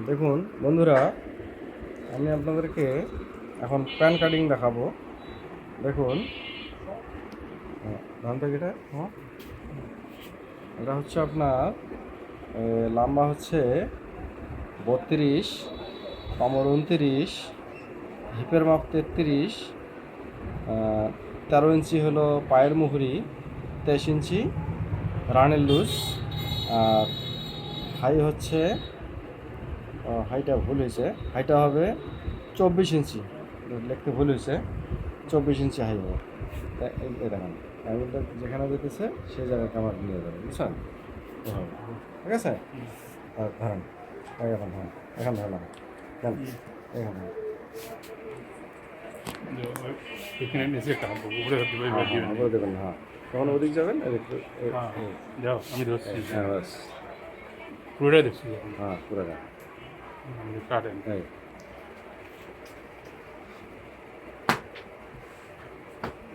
দেখুন বন্ধুরা, আমি আপনাদেরকে এখন প্যান কাটিং দেখাবো। দেখুন ধান থেকে এটা হচ্ছে আপনার লম্বা হচ্ছে 32, কোমর 29, হিপের মাপ 33, 13 ইঞ্চি হলো পায়ের মুহুরি, 23 ইঞ্চি রানের লুজ। আর হাই হচ্ছে হাইটা ভুল হয়েছে, হাইটা হবে 24 ইঞ্চি, লিখতে ভুল হয়েছে, 24 ইঞ্চি হাই হবে। এই দেখেন অ্যাঙ্গেলটা যেখানে যেতেছে সেই জায়গায় ক্যামেরা নিয়ে যাবে, বুঝছেন? ঠিক আছে, ধরেন এখন হ্যাঁ এখন ধরেন এখানে এখানে নিচে টানবো উপরে উপরে দেবেন। হ্যাঁ, তখন ওদিক যাবেন, যাও আমি ধরছি হ্যাঁ বাস, পুরোটাই দেখছি হ্যাঁ পুরোটা কাটেন এই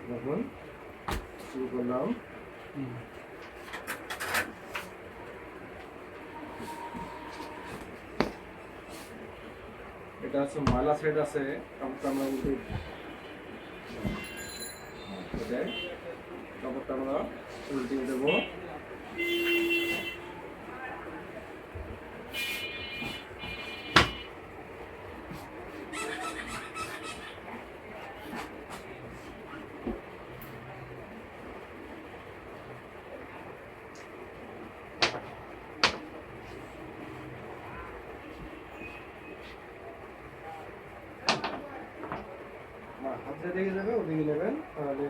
দেখুন শুরু করলাম। এটা হচ্ছে ময়লা সাইড আছে, কাপড়টা আমরা উল্টে এটাই কাপড়টা আমরা উল্টিয়ে দেবো। হাতে লেগে যাবে, ওদিকে নেবেন তাহলে।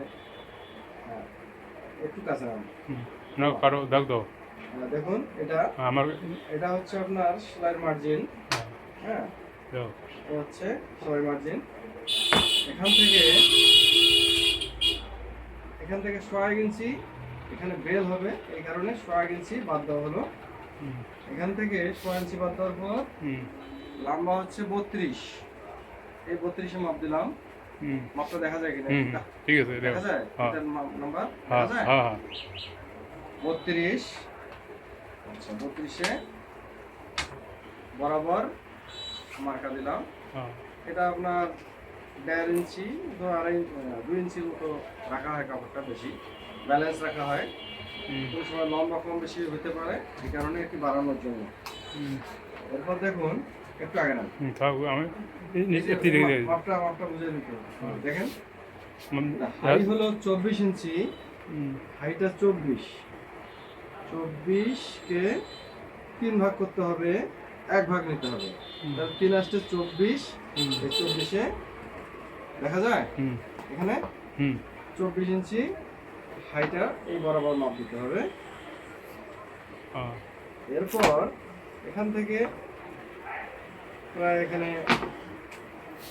হ্যাঁ, একটু কাছে না কারো দাগ দাও দেখুন এটা আমার এটা হচ্ছে আপনার সেলাইয়ের মার্জিন। হ্যাঁ, দাও এটা হচ্ছে সেলাইয়ের মার্জিন। এখান থেকে 1 ইঞ্চি এখানে বেল হবে, এই কারণে 1 ইঞ্চি বাদ দেওয়া হলো। এখান থেকে 1 ইঞ্চি বাদ দেওয়ার পর লম্বা হচ্ছে 32, এই 32 মাপ দিলাম। মাপটা দেখা যায় কিনা? ঠিক আছে দেখা যায় এটার নাম্বার দেখা যায় 32। আচ্ছা, 32-এ বরাবর মার্কা দিলাম। এটা আপনার 1.5 ইঞ্চি 2 ইঞ্চির মতো রাখা হয়, কাপড়টা বেশি ব্যালেন্স রাখা হয়। কোনো সময় লম্বা কম বেশি হতে পারে, এই কারণে একটু বাড়ানোর জন্য। এরপর দেখুন একটু আগে না মাপটা বুঝে নিতে হবে। দেখেন হাই হলো 24 ইঞ্চি, হাইটা 24কে 3 ভাগ করতে হবে, 1 ভাগ নিতে হবে। তাহলে 3 আসছে 24, এই 24-এ দেখা যায় এখানে 24 ইঞ্চি হাইটা এই বরাবর মাপ দিতে হবে। এরপর এখান থেকে প্রায়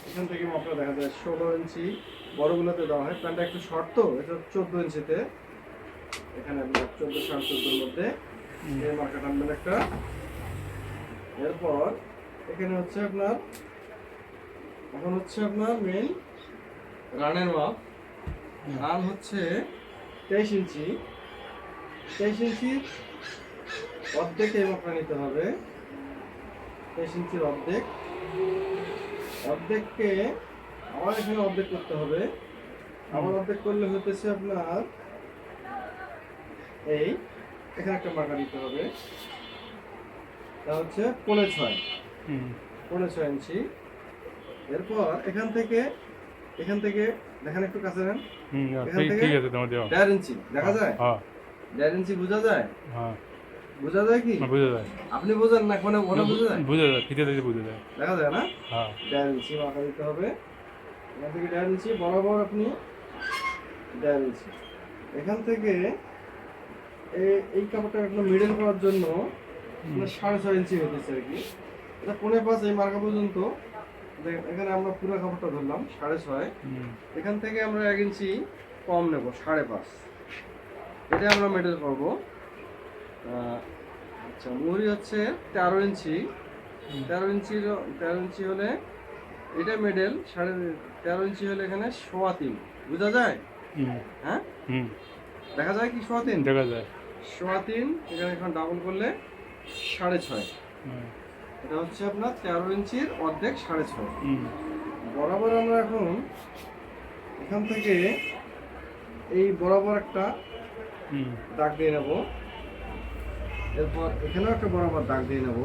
এখান থেকে মাপটা দেখা যায় 16 ইঞ্চি, বড়গুলোতে দেওয়া হয়। প্যান্টটা একটু শর্ট তো, এটা 14 ইঞ্চিতে, এখানে আপনার 14 সাড়ে 14-এর মধ্যে এই মার্কা টানবেন একটা। এরপর এখানে হচ্ছে আপনার এখন হচ্ছে আপনার মেইন রানের মাপ। রান হচ্ছে 23 ইঞ্চি, 23 ইঞ্চির অর্ধেক এই মাপটা নিতে হবে। 23 ইঞ্চির অর্ধেককে আবার এখানে অর্ধেক করতে হবে। আবার অর্ধেক করলে হতেছে আপনার এই এখানে একটা মার্কা দিতে হবে, তা হচ্ছে 6.5 ইঞ্চি। এরপর এখান থেকে দেখেন একটু কাছে নেন, এখান থেকে 1.5 ইঞ্চি দেখা যায়, 1.5 ইঞ্চি বোঝা যায়, বোঝা যায় কি? আপনি বোঝেন না, কোনে বোঝা যায়, দেখা যায় না? 1.5 ইঞ্চি মার্কা দিতে হবে। এখান থেকে 1.5 ইঞ্চি বরাবর আপনি 1.5 ইঞ্চি। এখান থেকে এই কাপড়টা একদম মিডল করার জন্য 6.5 ইঞ্চি হতেছে আর কি। এটা 4.5 এই মার্কা পর্যন্ত। এখানে আমরা পুরো কাপড়টা ধরলাম 6.5, এখান থেকে আমরা 1 ইঞ্চি কম নেব, 5.5, এটা আমরা মিডল করবো। আচ্ছা, মুহুরি হচ্ছে 13 ইঞ্চি, 13 ইঞ্চি হলে এটা মিডল, 13.5 ইঞ্চি হলে এখানে 3.25 বোঝা যায়? হ্যাঁ, দেখা যায় কি? 3.25 দেখা যায়, 3.25 এখানে এখন ডাবল করলে 6.5। এটা হচ্ছে আপনার 13 ইঞ্চির অর্ধেক 6.5। হুম বরাবর আমরা এখন এখান থেকে এই বরাবর একটা হুম দাগ দিয়ে নেব, এরপর এখানেও একটা বরাবর দাগ দিয়ে নেব।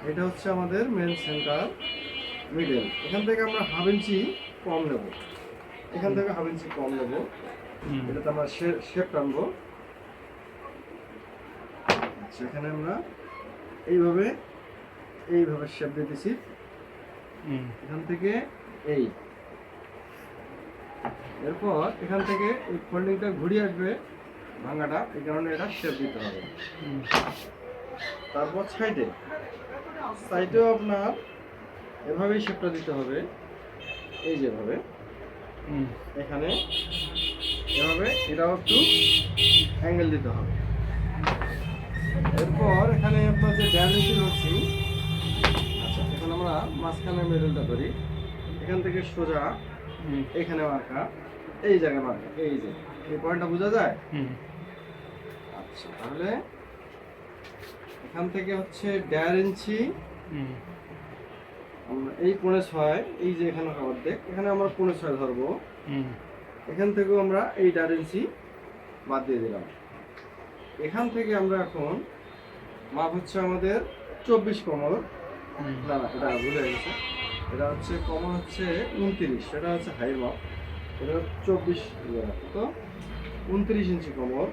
এটা হচ্ছে আমাদের মেন সেন্টার মিডল। এখান থেকে আমরা হাফ ইঞ্চি কম নেব, এখান থেকে হাফ ইঞ্চি কম নেব। এটাতে আমরা শেপ টানবো। আচ্ছা, এখানে আমরা এইভাবে এইভাবে শেপ দিতেছি। এখান থেকে এই, এরপর এখান থেকে এই ফোল্ডিংটা ঘুরিয়ে আসবে ভাঙাটা, এই কারণে এটা শেপ দিতে হবে। তারপর সাইডেও আপনার এভাবেই শেপটা দিতে হবে, এই যেভাবে এখানে এভাবে, এটাও একটু অ্যাঙ্গেল দিতে হবে। এরপর এখানে আপনার যে ড্যামেজ হচ্ছে, আচ্ছা এখন আমরা মাঝখানে মেডেলটা ধরি, এখান থেকে সোজা এখানে মার্কা, এই জায়গায় মার্কা, এই যে এই পয়েন্টটা বোঝা যায়। আচ্ছা, তাহলে এখান থেকে হচ্ছে 1.5 ইঞ্চি আমরা এই 0.6, এই যে এখানে অর্ধেক, এখানে আমরা 0.6 ধরবো। এখান থেকেও আমরা এই 1.5 ইঞ্চি বাদ দিয়ে দিলাম। এখান থেকে আমরা এখন মাপ হচ্ছে আমাদের 24 কোমর, না না এটা ভুলে গেছে, এটা হচ্ছে কোমর হচ্ছে 29, সেটা হচ্ছে হাই মাপ, এটা 24 তো 29 ইঞ্চি কোমর।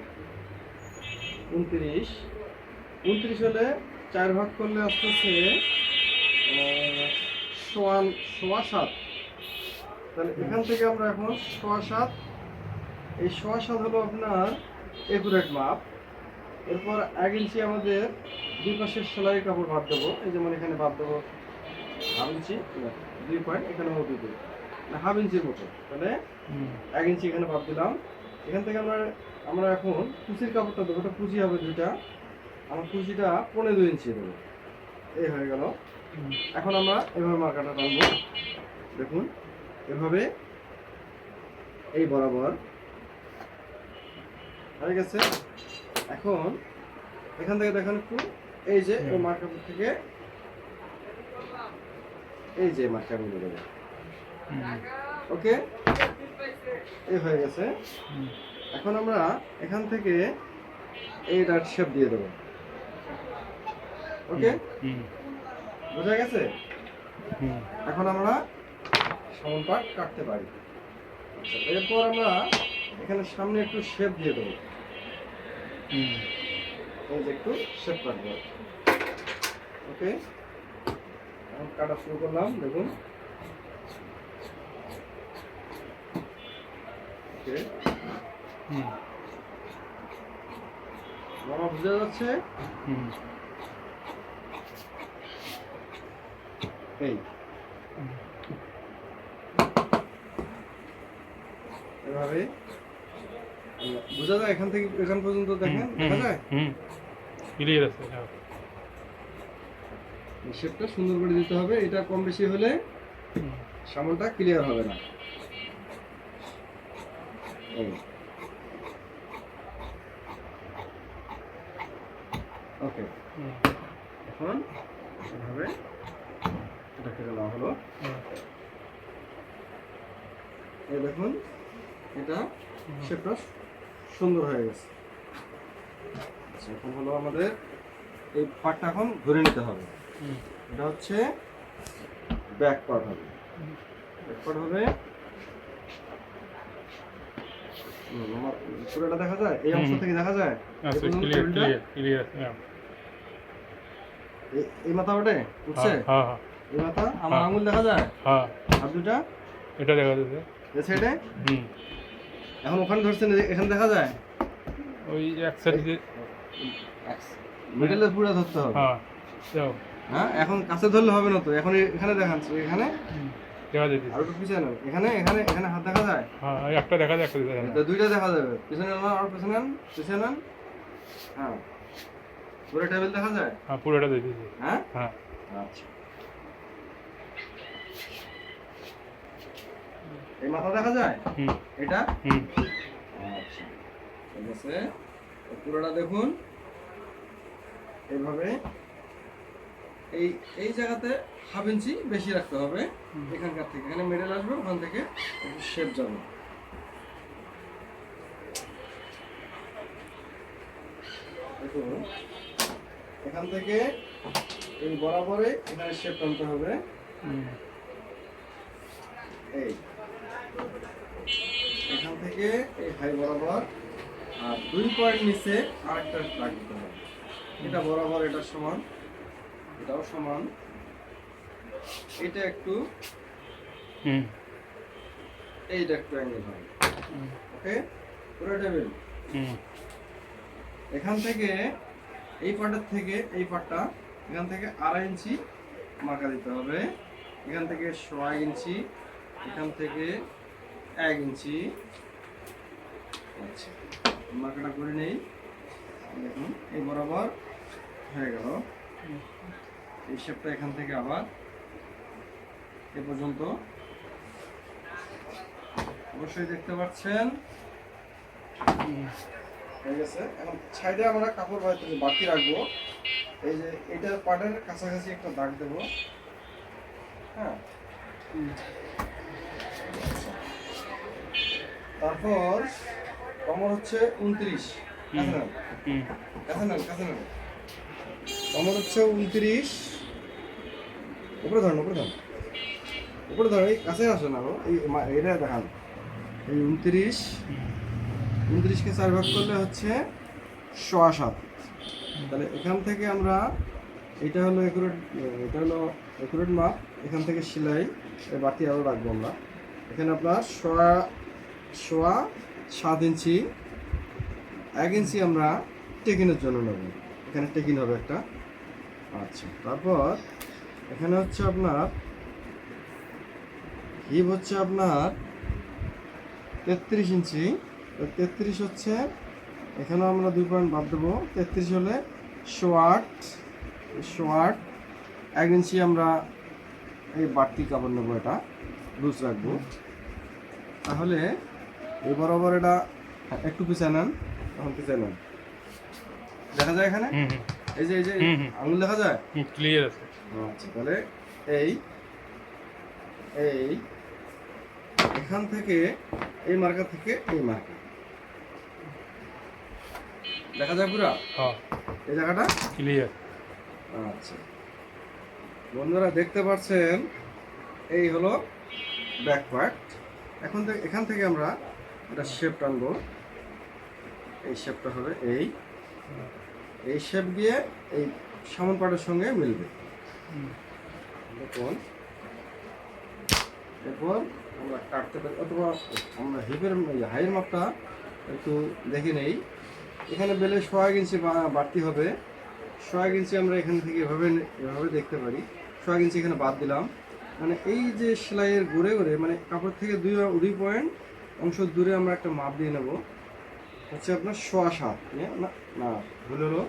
29 হলে 4 ভাগ করলে আসতেছে 7.25। তাহলে এখান থেকে আমরা এখন 7.25, এই 7.25 হলো আপনার একুরেট মাপ। এরপর 1 ইঞ্চি আমাদের দুই পাশের সেলাই কাপড় বাদ দেবো, এই যেমন এখানে বাদ দেবো হাফ ইঞ্চি, 2 পয়েন্ট এখানে মতো দেবো না, হাফ ইঞ্চির মতো, তাহলে 1 ইঞ্চি এখানে বাদ দিলাম। এখান থেকে আমরা এখন কুচির কাপড়টা দেবো, এটা কুচি হবে 2টা, আমার কুচিটা 15 ইঞ্চি দেবো, এই হয়ে গেল। এখন আমরা এভাবে মার্কাটা টানবো, দেখুন এভাবে এই বরাবর হয়ে গেছে। এখন এখান থেকে দেখেন একটু, এই যে এই মার্কার থেকে এই যে মার্কার মিলে দেবো, ওকে, এই হয়ে গেছে। এখন আমরা এখান থেকে এই ডাট শেপ দিয়ে দেবো, ওকে, বোঝা গেছে। এখন আমরা সমান পাট কাটতে পারি। আচ্ছা, এরপর আমরা এখানে সামনে একটু শেপ দিয়ে দেবো, এই যে একটু শেপ কাটবো, ওকে। এখন কাটা শুরু করলাম, দেখুন, ওকে, মামা বোঝা যাচ্ছে, এই এভাবে বোঝা যায়। এখান থেকে এখান পর্যন্ত দেখেন, দেখা যায়, ক্লিয়ার আছে। শেপটা সুন্দর করে দিতে হবে, এটা কম বেশি হলে সামনটা ক্লিয়ার হবে না। ওকে, এখন এভাবে এটা কেটে নেওয়া হলো, এই দেখুন এটা শেপটা সুন্দর হয়ে গেছে। আচ্ছা, এখন হলো আমাদের এই পার্টটা এখন ধরে নিতে হবে, এটা হচ্ছে ব্যাক পার্ট হবে, ব্যাক পার্ট হবে। আমার পুরোটা দেখা যায়, এই অংশ থেকে দেখা যায়, আচ্ছা, ক্লিয়ার ক্লিয়ার। এই মাথা ওঠে উঠছে, এই মাথা, আমার আঙুল দেখা যায়, আর দুটা এটা দেখা যাচ্ছে এই সাইডে। এখন ওখানে ধরছেন, এখানে দেখা যায়, ওই এক সাইডে মিডলে পুরো ধরতে হবে। হ্যাঁ, এখন কাছে ধরলে হবে না তো, এখন এখানে দেখাচ্ছি, এখানে দেখা যাচ্ছে, আর একটু পিছনে নেন, এখানে এখানে এখানে হাত দেখা যায়, একটা দেখা যায়, একটা দেখা যায়, দুইটা দেখা যাবে। পিছনে নেন, আর পিছনে নেন, পিছনে নেন, হ্যাঁ, পুরো টেবিল দেখা যায়, পুরোটা দেখেছি। হ্যাঁ, আচ্ছা, এই মাথা দেখা যায়, এটা, আচ্ছা, ঠিক আছে। পুরোটা দেখুন এইভাবে এই এই জায়গাতে হাফ ইঞ্চি বেশি রাখতে হবে এখানকার থেকে, এখানে মিডল আসবে, ওখান থেকে শেপ যাবে। দেখুন এখান থেকে এই বরাবরে এখানে শেপ টানতে হবে, এই এখান থেকে এই হাই বরাবর, আর 2 পয়েন্ট নিচে আরেকটা দাগ দিতে হবে। এটা বরাবর, এটা সমান, এটাও সমান, এটা একটু এইটা একটু অ্যাঙ্গেল হয়। ওকে, পুরো টেবিল। এখান থেকে এই পার্টের থেকে এই পার্টটা এখান থেকে 2.5 ইঞ্চি মার্কা দিতে হবে, এখান থেকে 1.5 ইঞ্চি, এখান থেকে 1 ইঞ্চি। আচ্ছা, মার্কাটা করে নেই। দেখুন এই বরাবর হয়ে গেল। এই শেপটা এখান থেকে আবার এ পর্যন্ত অবশ্যই দেখতে পাচ্ছেন হয়ে গেছে। এখন সাইডে আমরা কাপড় বাকি রাখবো, এই যে এটার পার্টের কাছাকাছি একটা দাগ দেবো। হ্যাঁ, তারপর কমর হচ্ছে 29, কাছে নেন কমর হচ্ছে 29, উপরে ধরেন উপরে ধরেন, এই কাছে আসেন আরো, এই এটা দেখান। এই 29কে 4 ভাগ করলে হচ্ছে 7.25। তাহলে এখান থেকে আমরা, এটা হলো একুরেট মাপ, এখান থেকে সেলাই বাতি আরও রাখবো আমরা। এখানে আপনার 7.25 ইঞ্চি, 1 ইঞ্চি আমরা টেকিনের জন্য নেব, এখানে টেকিন হবে একটা। আচ্ছা, তারপর এখানে হচ্ছে আপনার হিপ হচ্ছে আপনার 33 ইঞ্চি, 33 হচ্ছে, এখানেও আমরা 2 পয়েন্ট বাদ দেবো। 33 হলে 1.8, 1 ইঞ্চি আমরা এই বাড়তি কাপড় নেবো, এটা লুজ রাখবো। তাহলে এই বরাবর এটা একটু পিছায় নেন, তখন পিছায় নেন, দেখা যায় এখানে, এই যে আঙুল দেখা যায়, ক্লিয়ার আছে। আচ্ছা, তাহলে এই এখান থেকে এই মার্কা থেকে এই মার্কা দেখা যায় পুরা, এই জায়গাটা ক্লিয়ার। আচ্ছা বন্ধুরা দেখতে পাচ্ছেন, এই হলো ব্যাক পার্ট। এখান থেকে আমরা একটা শেপ টানবো, এই শেপটা হবে এই শেপ গিয়ে এই সামন পার্টের সঙ্গে মিলবে। দেখুন, এরপর আমরা কাটতে পারি, অথবা আমরা হিপের হাইয়ের মাপটা একটু দেখে নেই। এখানে বেলে 1.5 ইঞ্চি বাড়তি হবে, 1.5 ইঞ্চি আমরা এখান থেকে এভাবে দেখতে পারি। 1.5 ইঞ্চি এখানে বাদ দিলাম, মানে এই যে সেলাইয়ের ঘুরে মানে কাপড় থেকে 2 পয়েন্ট অংশ দূরে আমরা একটা মাপ দিয়ে নেব, হচ্ছে আপনার 7.25, না ভুল হলো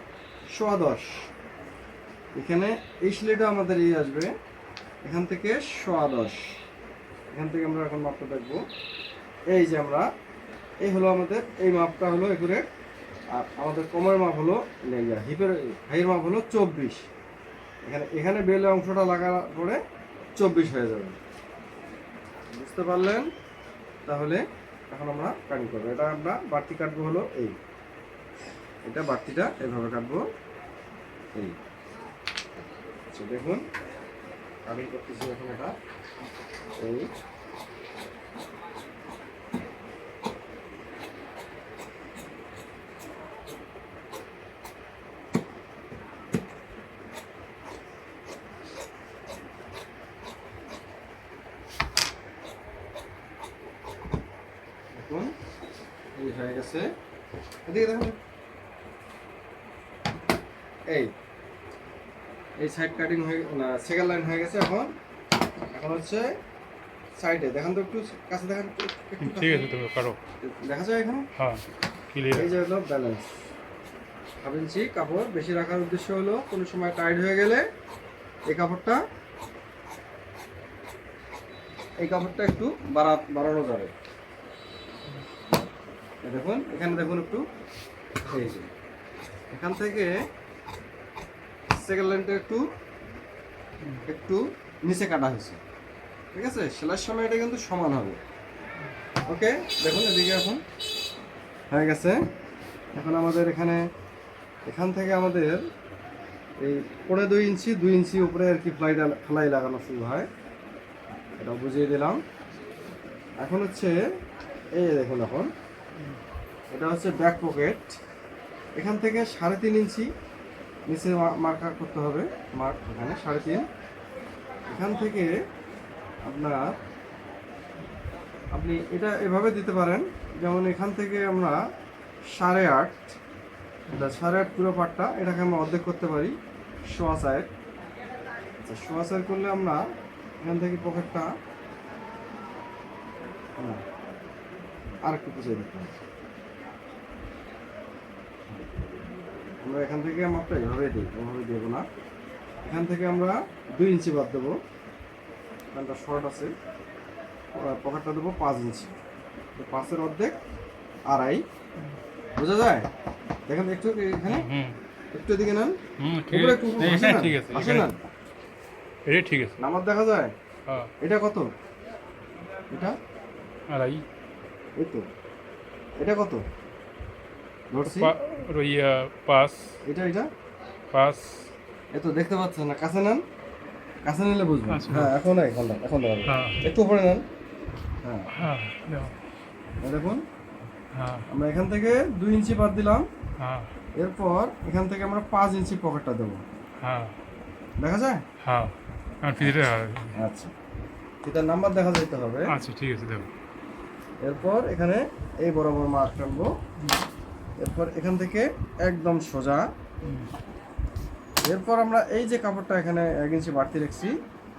7.10। এখানে এই সেলাইটা আমাদের এই আসবে, এখান থেকে 7.10, এখান থেকে আমরা এখন মাপটা দেখবো। এই যে আমরা, এই হলো আমাদের এই মাপটা হলো একুরেট, আর আমাদের কোমরের মাপ হলো, হিপের হাইয়ের মাপ হলো 24। এখানে বেলে অংশটা লাগার পরে 24 হয়ে যাবে, বুঝতে পারলেন? তাহলে এখন আমরা কাটিং করবো। এটা আমরা বাড়তি কাটবো হলো এটা বাড়তিটা এভাবে কাটবো, এই। আচ্ছা দেখুন, কাটিং করতেছি এখন এটা, এই হয়ে গেছে। এদিকে দেখুন, এই সাইড কাটিং হয়ে, না সেকেন্ড লাইন হয়ে গেছে। এখন হচ্ছে সাইডে দেখান তো, একটু কাছে দেখান। ঠিক আছে, তুমি কাটো, দেখা যায় এখানে। হ্যাঁ, ক্লিয়ার। এই যে হলো ব্যালেন্স, 1/2 ইঞ্চি কাপড় বেশি রাখার উদ্দেশ্য হলো কোনো সময় টাইট হয়ে গেলে এই কাপড়টা একটু বাড়ানো যাবে। দেখুন এখানে, দেখুন একটু, এই যে এখান থেকে সেকেন্ড লাইনটা একটু একটু নিচে কাটা হয়েছে, ঠিক আছে? সেলাইয়ের সময় এটা কিন্তু সমান হবে। ওকে, দেখুন এদিকে এখন হয়ে গেছে। এখন আমাদের এখান থেকে আমাদের এই 2.5 ইঞ্চি উপরে আর কি ফ্লাই লাগানো শুরু হয়, এটা বুঝিয়ে দিলাম। এখন হচ্ছে এই দেখুন, এখন এটা হচ্ছে ব্যাক পকেট। এখান থেকে 3.5 ইঞ্চি নিচে মার্কা করতে হবে, মার্ক এখানে 3.5। এখান থেকে আপনি এটা এভাবে দিতে পারেন, যেমন এখান থেকে আমরা 8.5, এটা 8.5 পুরো পাটটা, এটাকে আমরা অর্ধেক করতে পারি 1.25। আচ্ছা, 1.25 করলে আমরা এখান থেকে পকেটটা আর একটু পিছিয়ে দিতে হবে। আমরা এখান থেকে মাপটা এভাবে দিই, এভাবে দেবো না। এখান থেকে আমরা 2 ইঞ্চি বাদ দেবো, এখানটা শর্ট আছে। পকেটটা দেবো 5 ইঞ্চি, 5-এর অর্ধেক 2.5। বোঝা যায়? দেখেন একটু এখানে একটু এদিকে নেন, আসেন না, এটা ঠিক আছে। নাম্বার দেখা যায়? এটা কত? এটা 2.5। এই তো, এটা কত ধরছি? 5। এটা 5। এই তো দেখতে পাচ্ছেন না? কাছে নেন, কাছে নিলে বুঝবেন। হ্যাঁ, এখন দেখা একটু উপরে নেন। হ্যাঁ, দেখুন আমরা এখান থেকে 2 ইঞ্চি বাদ দিলাম। এরপর এখান থেকে আমরা 5 ইঞ্চি পকেটটা দেবো। দেখা যায়? আচ্ছা, এটার নাম্বার দেখা যাইতে হবে। আচ্ছা, ঠিক আছে, দেখো। এরপর এখানে এই বরাবর মার্ক টানবো। এরপর এখান থেকে একদম সোজা। এরপর আমরা এই যে কাপড়টা এখানে 1 ইঞ্চি বাড়তি রাখছি,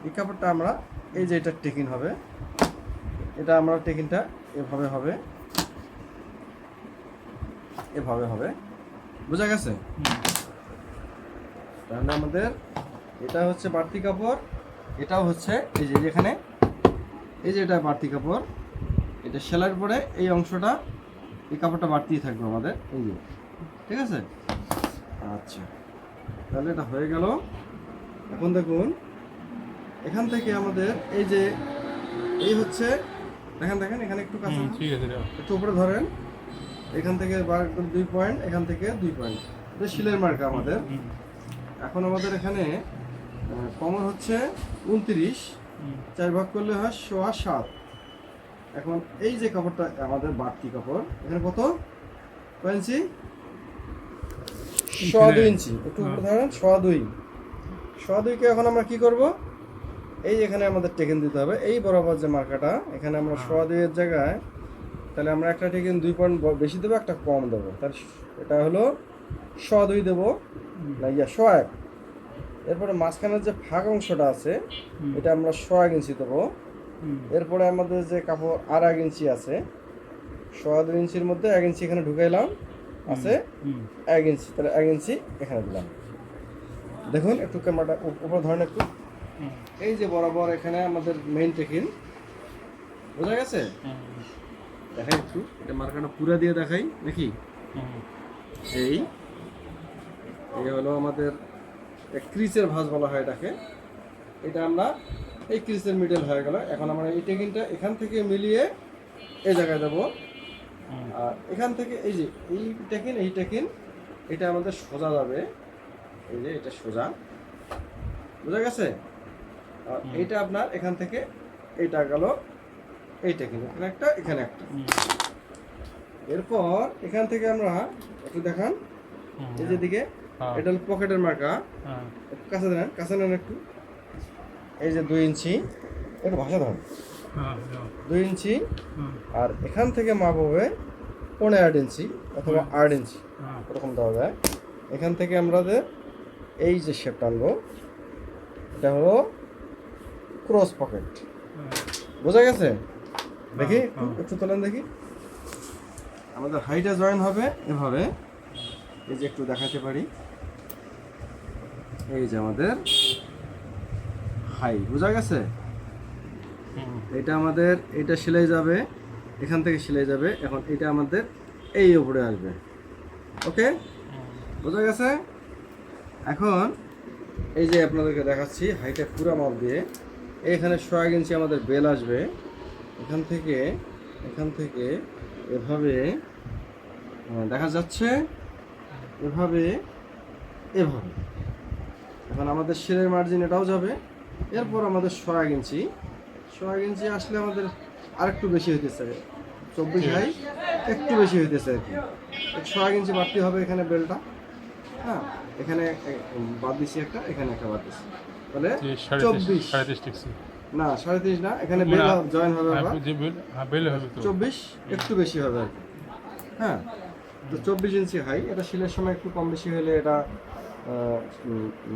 এই কাপড়টা আমরা এই যে এটা টেকিন হবে, এটা আমরা টেকিনটা এভাবে হবে, এভাবে হবে। বোঝা গেছে? তাহলে আমাদের এটা হচ্ছে বাড়তি কাপড়, এটাও হচ্ছে এই যে এখানে এই যে এটা বাড়তি কাপড়, এটা সেলাইয়ের পরে এই অংশটা, এই কাপড়টা বাড়তিই থাকবে আমাদের, এই যে, ঠিক আছে? আচ্ছা, তাহলে এটা হয়ে গেল। এখন দেখুন এখান থেকে আমাদের এই যে এই হচ্ছে, দেখেন এখানে একটু কাছে, ঠিক আছে, একটু উপরে ধরেন, এখান থেকে একদম 2 পয়েন্ট, এখান থেকে 2 পয়েন্ট, এটা শিলের মার্কা আমাদের। এখন আমাদের এখানে কমন হচ্ছে 29, 4 ভাগ করলে হয় 7.25। এখন এই যে কাপড়টা আমাদের বাড়তি কাপড়, এখানে কত ইঞ্চি? 2.25 ইঞ্চি, একটু উপরে ধরেন 2.25 কে এখন আমরা কি করব? এই এখানে আমাদের টেকেন দিতে হবে, এই বরাবর যে মার্কাটা, এখানে আমরা 2.25 এর জায়গায়, তাহলে আমরা একটা টেকেন 2 পয়েন্ট বেশি দেবো, একটা কম দেবো। তাহলে এটা হলো 2.25 দেবো না, 1.1। এরপরে মাঝখানের যে ফাঁক অংশটা আছে, এটা আমরা 1.1 ইঞ্চি দেবো। এরপরে আমাদের যে কাপড় 1.5 ইঞ্চি আছে, 2.25 ইঞ্চির মধ্যে 1 ইঞ্চি এখানে ঢুকাইলাম, আছে 1 ইঞ্চি, তাহলে 1 ইঞ্চি এখানে দিলাম। দেখুন একটু ক্যামেরাটা উপরে ধরেন একটু, এই যে বরাবর এখানে আমাদের মেইন টেকিন, বোঝা গেছে? দেখাই একটু, এটা মার্কাটা পুরা দিয়ে দেখাই দেখি। এই হলো আমাদের ক্রিসের ভাঁজ বলা হয় এটাকে, এটা আমরা এই ক্রিসের মিডল হয়ে গেল। এখন আমরা এই টেকিনটা এখান থেকে মিলিয়ে এই জায়গায় দেবো, আর এখান থেকে এই যে এই টেকিন এটা আমাদের সোজা যাবে, এই যে এটা সোজা, বোঝা গেছে? আর এইটা আপনার এখান থেকে এইটা গেল এই টেকিন, এখানে একটা, এখানে একটা। এরপর এখান থেকে আমরা একটু দেখান, এই যে দিকে এটা হলো পকেটের মার্কা, কাছে নেন একটু, এই যে 2 ইঞ্চি, একটু ভাষা ধরেন, 2 ইঞ্চি। আর এখান থেকে মাপ হবে 1.5 ইঞ্চি অথবা 8 ইঞ্চি, এরকম দেওয়া যায়। এখান থেকে আমাদের এই যে শেপটা আনবো, এটা হলো ক্রস পকেট, বোঝা গেছে? দেখি একটু তোলেন দেখি। আমাদের হাইটা জয়েন হবে এভাবে, এই যে একটু দেখাতে পারি, এই যে আমাদের হাই, বোঝা গেছে? এটা আমাদের, এটা সেলাই যাবে, এখান থেকে সেলাই যাবে, এখন এটা আমাদের এই উপরে আসবে। ওকে, বোঝা গেছে? এখন এই যে আপনাদেরকে দেখাচ্ছি হাইটা পুরা মাপ দিয়ে এখানে 1 ইঞ্চি আমাদের বেল আসবে এখান থেকে এভাবে দেখা যাচ্ছে এভাবে এখন আমাদের সেলের মার্জিন এটাও যাবে এরপর আমাদের 1 ইঞ্চি আসলে আমাদের আরেকটু বেশি হইতেছে 24 হাই একটু বেশি হইতেছে আর কি 1 ইঞ্চি বাড়তি হবে এখানে বেলটা হ্যাঁ এখানে বাদ দিছি একটা এখানে একটা বাদ দিছি তাহলে 24 না 33.5 না এখানে বেল জয়েন হবে আবার বেল হবে তো 24 একটু বেশি হবে আর কি হ্যাঁ তো 24 ইঞ্চি হাই এটা শিলের সময় একটু কম বেশি হলে এটা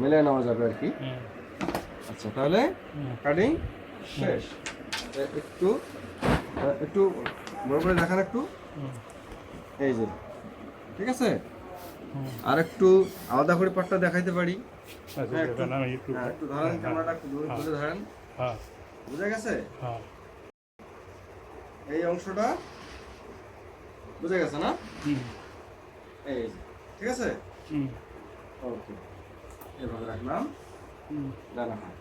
মেলে নেওয়া যাবে আর কি আচ্ছা তাহলে কাটিং শেষ একটু বড় করে দেখান একটু এই যে ঠিক আছে আর একটু আলাদা করে পাটটা দেখাইতে পারি একটু ধরেন ক্যামেরাটা একটু দূরে ধরেন বুঝা গেছে এই অংশটা বুঝা গেছে না এই ঠিক আছে ওকে এভাবে রাখলাম ডান হাত